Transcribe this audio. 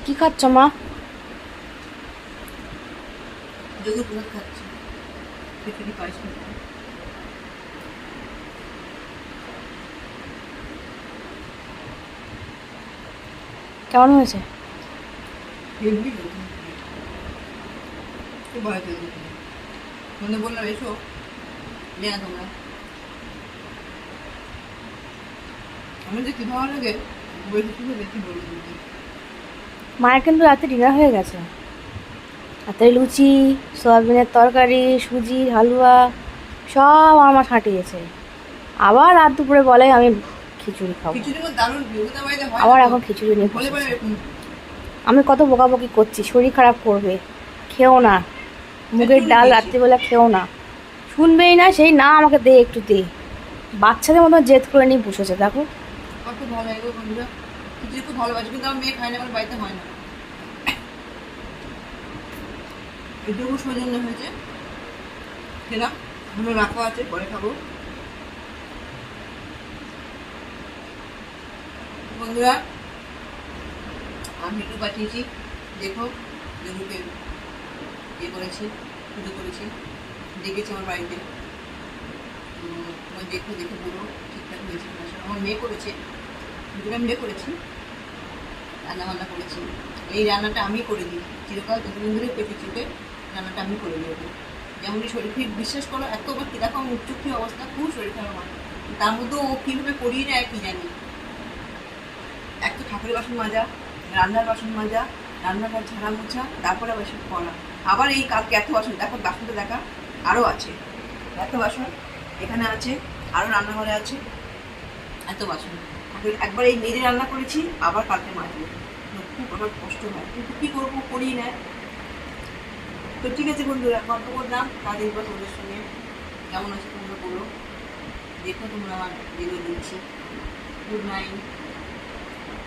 কি খাচ্ছ মা? যদু ভাত খাচ্ছি, খিচুড়ি পায়েস খাচ্ছি। কেমন হয়েছে? হেভি যদু, খুব ভালো যদু। মনে বললাম এসো, নিয়ে না তোমরা। আমি যে কি ভালো লাগে বলছি, শুধু দেখি বলবো দিদি। মায়ের কিন্তু রাতে ডিনার হয়ে গেছে। রাতে লুচি, সয়াবিনের তরকারি, সুজি, হালুয়া সব আমার ফাটিয়েছে। আবার রাত দুপুরে বলে আমি খিচুড়ি খাবো। খিচুড়ি আমার দারুণ বিহুদা বাড়িতে হয় না আবার তো, এখন খিচুড়ি নিয়ে হলে পরে বসেছে। আমি কত বকাবকি করছি, শরীর খারাপ করবে, খেও না, মুগের একটু ডাল দিয়েছি। রাত্রিবেলা খেও না। শুনবেই না, সেই না আমাকে দে একটু দে। বাচ্চাদের মতো জেদ করে নিয়ে বসেছে দেখো। আমার খুব ভালো লাগে গো বন্ধুরা, খিচুড়ি খুব ভালোবাসি, কিন্তু আমার মেয়ে খায় না, আমার বাড়িতে হয় না। এটুকু সৌজন্য হয়েছে, খেলাম, এখনো রাখা আছে, পরে খাবো। বন্ধুরা, আমি একটু পাঠিয়েছি, দেখো জরুকে ইয়ে করেছি, পুজো করেছি, ডেকেছি আমার বাড়িতে। তোমার দেখো, দেখে বলো ঠিকঠাক হয়েছে কিনা। আসলে আমার মেয়ে করেছে, পুজোটা মেয়ে করেছি, রান্না বান্না করেছি। এই রান্নাটা আমি করে দিই চিরকাল, যতদিন ধরে পেটে চুপে রান্নাটা আমি করে দিই ওকে। যেমনই শরীর ঠিক বিশ্বাস করো, এত আমার কীরকম উচ্চক্ষী অবস্থা, খুব শরীর খারাপ হয়, তার মধ্যেও ও কীভাবে করিয়ে নেয় কি জানি। এক তো ঠাকুরের বাসন মাজা, রান্নার বাসন মাজা, রান্নাঘর ঝাড়া মোছা, তারপরে বাসন করা, আবার এই কালকে এত বাসন, দেখো বাসনটা দেখা আরও আছে, এত বাসন এখানে আছে, আরও রান্নাঘরে আছে, এত বাসন। একবার এই মেজে রান্না করেছি, আবার কালকে মাজবো, খুব আমার কষ্ট হয়, কিন্তু কী করবো, করিই না। তো ঠিক আছে বন্ধুরা, গল্প করলাম, কাজ এই তোমাদের সঙ্গে। কেমন আছে তোমরা বলো, দেখো তোমরা আমার ভিডিও দিচ্ছি। Good night.